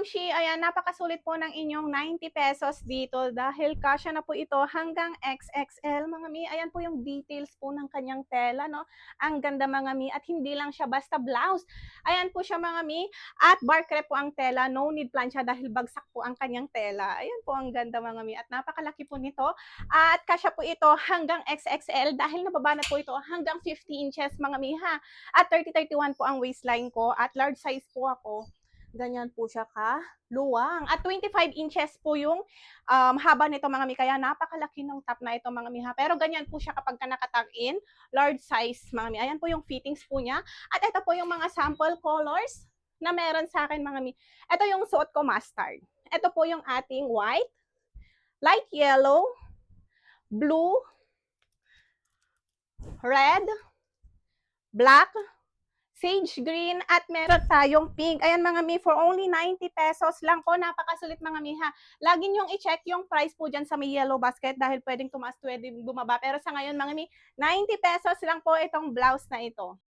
Shi, ayan, napakasulit po ng inyong 90 pesos dito dahil kasya na po ito hanggang XXL, mga mi. Ayan po yung details po ng kanyang tela, no? Ang ganda, mga mi, at hindi lang siya basta blouse. Ayan po siya, mga mi, at bar crepe po ang tela, no need plancha dahil bagsak po ang kanyang tela. Ayan po ang ganda, mga mi, at napakalaki po nito. At kasya po ito hanggang XXL dahil nababa na po ito hanggang 50 inches, mga mi, ha. At 30-31 po ang waistline ko at large size po ako. Ganyan po siya ka luwang. At 25 inches po yung haba nito, mga mi. Kaya napakalaki ng top na ito, mga mi, ha. Pero ganyan po siya kapag nakatag in. Large size, mga mi. Ayan po yung fittings po niya. At ito po yung mga sample colors na meron sa akin, mga mi. Ito yung suot ko, mustard. Ito po yung ating white, light yellow, blue, red, black, sage green, at meron tayong pink. Ayan, mga mi, for only 90 pesos lang po. Napakasulit, mga mi, ha. Lagi nyong i-check yung price po dyan sa may yellow basket dahil pwedeng tumaas, pwedeng bumaba. Pero sa ngayon, mga mi, 90 pesos lang po itong blouse na ito.